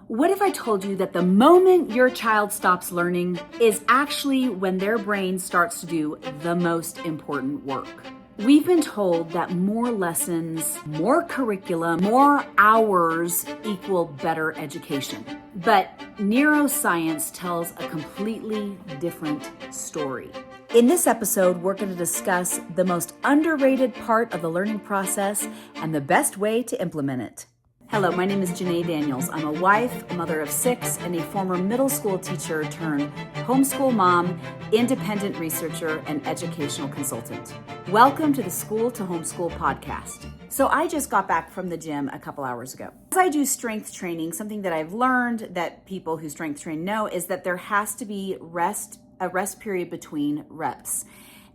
What if I told you that the moment your child stops learning is actually when their brain starts to do the most important work? We've been told that more lessons, more curriculum, more hours equal better education. But neuroscience tells a completely different story. In this episode, we're going to discuss the most underrated part of the learning process and the best way to implement it. Hello, my name is Janae Daniels. I'm a wife, a mother of 6, and a former middle school teacher turned homeschool mom, independent researcher, and educational consultant. Welcome to the School to Homeschool podcast. So I just got back from the gym a couple hours ago. As I do strength training, something that I've learned that people who strength train know is that there has to be a rest period between reps.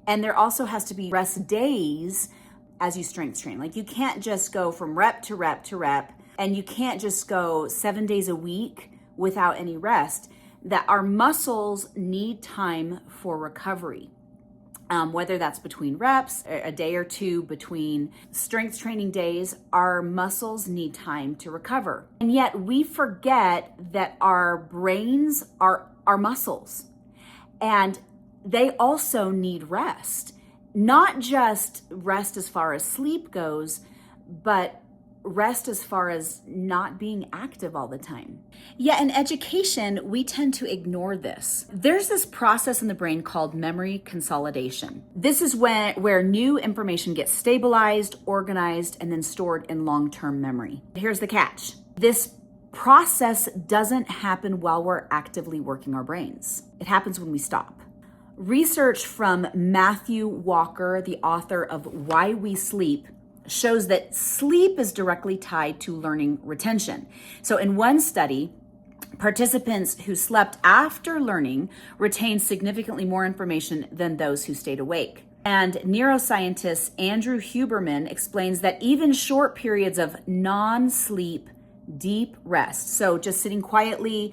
And there also has to be rest days as you strength train. Like you can't just go from rep to rep to rep, and you can't just go 7 days a week without any rest. That our muscles need time for recovery. Whether that's between reps, a day or two between strength training days, our muscles need time to recover. And yet we forget that our brains are our muscles, and they also need rest. Not just rest as far as sleep goes, but rest as far as not being active all the time. Yeah, in education, we tend to ignore this. There's this process in the brain called memory consolidation. This is where new information gets stabilized, organized, and then stored in long-term memory. Here's the catch. This process doesn't happen while we're actively working our brains. It happens when we stop. Research from Matthew Walker, the author of Why We Sleep, shows that sleep is directly tied to learning retention. So in one study, participants who slept after learning retained significantly more information than those who stayed awake. And neuroscientist Andrew Huberman explains that even short periods of non-sleep deep rest, so just sitting quietly,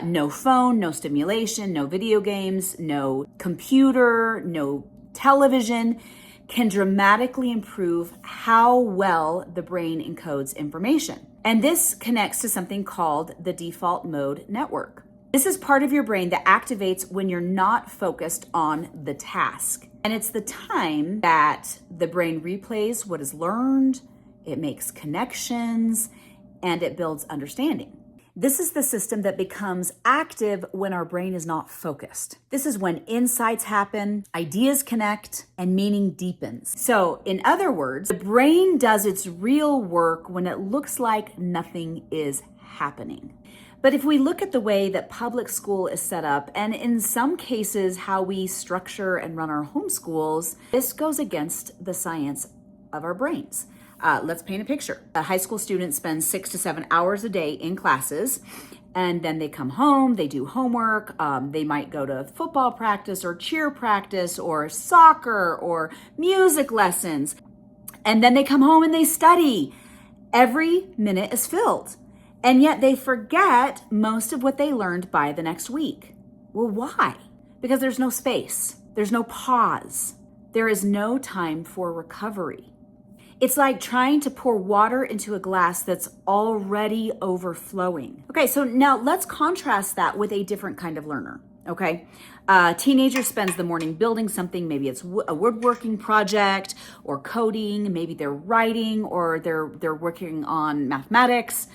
no phone, no stimulation, no video games, no computer, no television, can dramatically improve how well the brain encodes information. And this connects to something called the default mode network. This is part of your brain that activates when you're not focused on the task. And it's the time that the brain replays what is learned, it makes connections, and it builds understanding. This is the system that becomes active when our brain is not focused. This is when insights happen, ideas connect, and meaning deepens. So, in other words, the brain does its real work when it looks like nothing is happening. But if we look at the way that public school is set up, and in some cases how we structure and run our homeschools, this goes against the science of our brains. Let's paint a picture. A high school student spends 6 to 7 hours a day in classes, and then they come home, they do homework, they might go to football practice or cheer practice or soccer or music lessons, and then they come home and they study. Every minute is filled, and yet they forget most of what they learned by the next week. Well, why? Because there's no space, there's no pause, there is no time for recovery. It's like trying to pour water into a glass that's already overflowing. Okay, so now let's contrast that with a different kind of learner, okay? A teenager spends the morning building something. Maybe it's a woodworking project or coding. Maybe they're writing or they're working on mathematics.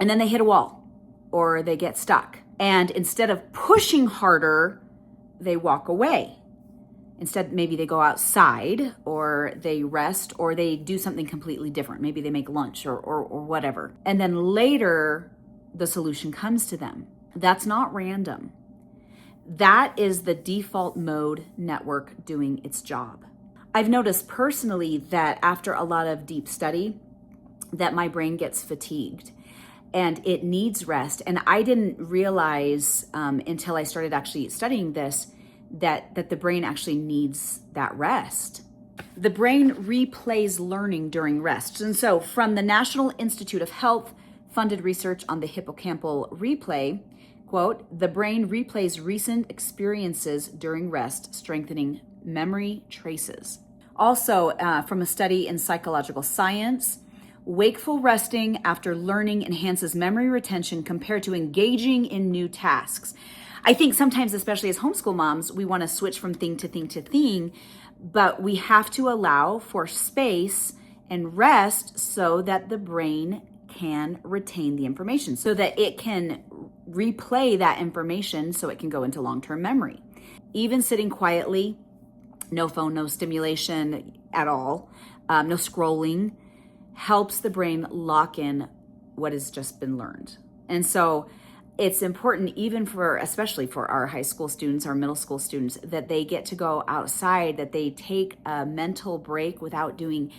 And then they hit a wall or they get stuck. And instead of pushing harder, they walk away. Instead, maybe they go outside or they rest or they do something completely different. Maybe they make lunch or whatever. And then later, the solution comes to them. That's not random. That is the default mode network doing its job. I've noticed personally that after a lot of deep study, that my brain gets fatigued and it needs rest. And I didn't realize until I started actually studying this, that the brain actually needs that rest. The brain replays learning during rest. And so from the National Institute of Health funded research on the hippocampal replay, quote, the brain replays recent experiences during rest, strengthening memory traces. Also, from a study in psychological science, Wakeful resting after learning enhances memory retention compared to engaging in new tasks. I think sometimes, especially as homeschool moms, we want to switch from thing to thing to thing, but we have to allow for space and rest so that the brain can retain the information, so that it can replay that information so it can go into long-term memory. Even sitting quietly, no phone, no stimulation at all, no scrolling, helps the brain lock in what has just been learned. And so it's important, even for, especially for our high school students, our middle school students, that they get to go outside, that they take a mental break without doing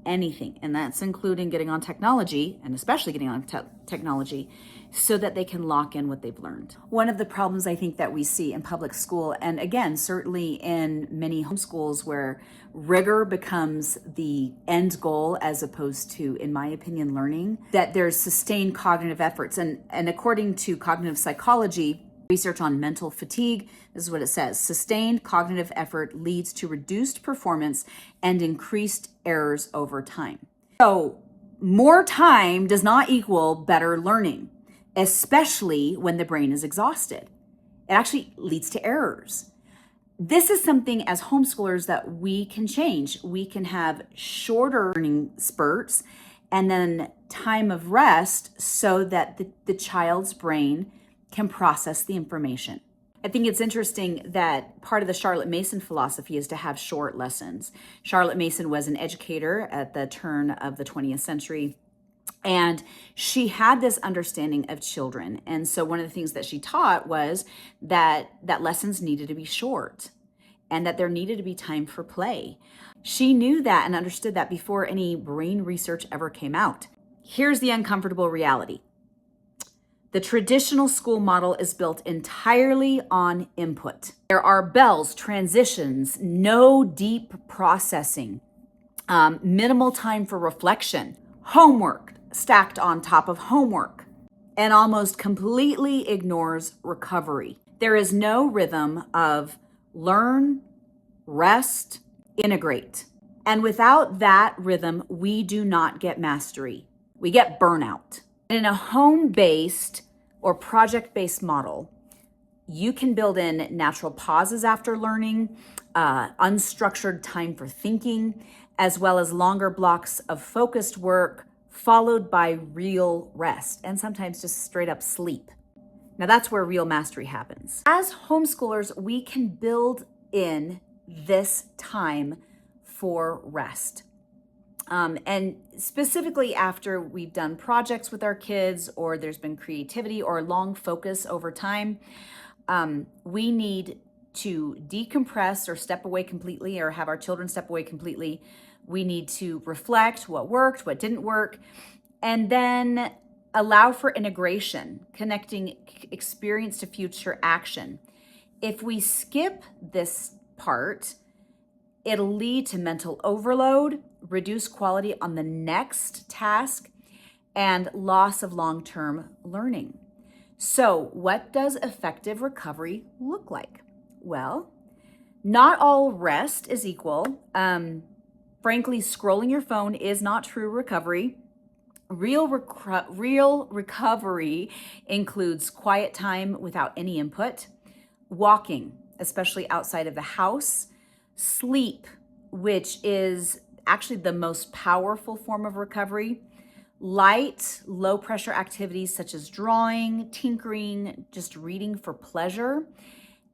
anything. And that's including getting on technology, and especially getting on technology, so that they can lock in what they've learned. One of the problems I think that we see in public school, and again, certainly in many homeschools where rigor becomes the end goal as opposed to, in my opinion, learning, that there's sustained cognitive efforts. And according to cognitive psychology, research on mental fatigue, this is what it says: sustained cognitive effort leads to reduced performance and increased errors over time. So more time does not equal better learning, especially when the brain is exhausted. It actually leads to errors. This is something as homeschoolers that we can change. We can have shorter learning spurts and then time of rest so that the child's brain can process the information. I think it's interesting that part of the Charlotte Mason philosophy is to have short lessons. Charlotte Mason was an educator at the turn of the 20th century, and she had this understanding of children. And so one of the things that she taught was that lessons needed to be short and that there needed to be time for play. She knew that and understood that before any brain research ever came out. Here's the uncomfortable reality. The traditional school model is built entirely on input. There are bells, transitions, no deep processing, minimal time for reflection, homework stacked on top of homework, and almost completely ignores recovery. There is no rhythm of learn, rest, integrate. And without that rhythm, we do not get mastery. We get burnout. In a home-based or project-based model, you can build in natural pauses after learning, unstructured time for thinking, as well as longer blocks of focused work, followed by real rest, and sometimes just straight up sleep. Now that's where real mastery happens. As homeschoolers, we can build in this time for rest. And specifically after we've done projects with our kids, or there's been creativity or long focus over time, we need to decompress or step away completely, or have our children step away completely. We need to reflect what worked, what didn't work, and then allow for integration, connecting experience to future action. If we skip this part, it'll lead to mental overload, reduced quality on the next task, and loss of long-term learning. So what does effective recovery look like? Well, not all rest is equal. Frankly, scrolling your phone is not true recovery. Real recovery includes quiet time without any input, walking, especially outside of the house, sleep, which is actually the most powerful form of recovery, light, low pressure activities such as drawing, tinkering, just reading for pleasure,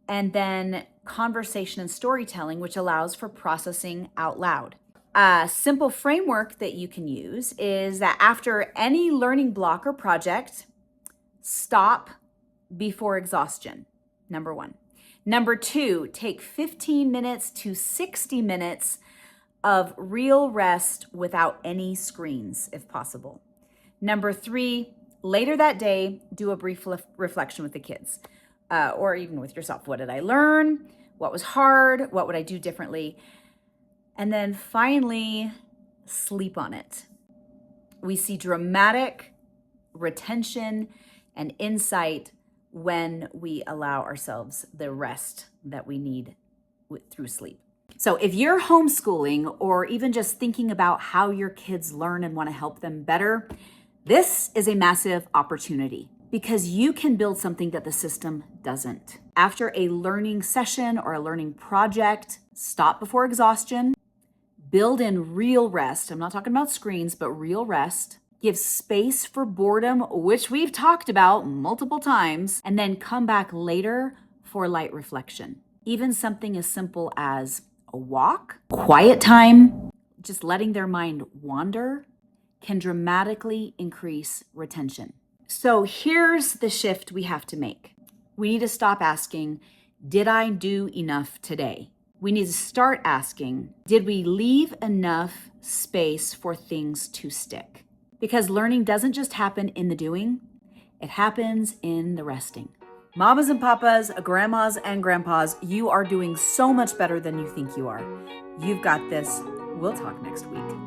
and then conversation and storytelling, which allows for processing out loud. A simple framework that you can use is that after any learning block or project, stop before exhaustion, number one. Number two, take 15 minutes to 60 minutes of real rest without any screens, if possible. Number three, later that day, do a brief reflection with the kids, or even with yourself. What did I learn? What was hard? What would I do differently? And then finally, sleep on it. We see dramatic retention and insight when we allow ourselves the rest that we need through sleep. So if you're homeschooling or even just thinking about how your kids learn and want to help them better, this is a massive opportunity because you can build something that the system doesn't. After a learning session or a learning project, stop before exhaustion, build in real rest. I'm not talking about screens, but real rest. Give space for boredom, which we've talked about multiple times, and then come back later for light reflection. Even something as simple as a walk, quiet time, just letting their mind wander can dramatically increase retention. So here's the shift we have to make. We need to stop asking, did I do enough today? We need to start asking, did we leave enough space for things to stick? Because learning doesn't just happen in the doing, it happens in the resting. Mamas and papas, grandmas and grandpas, you are doing so much better than you think you are. You've got this. We'll talk next week.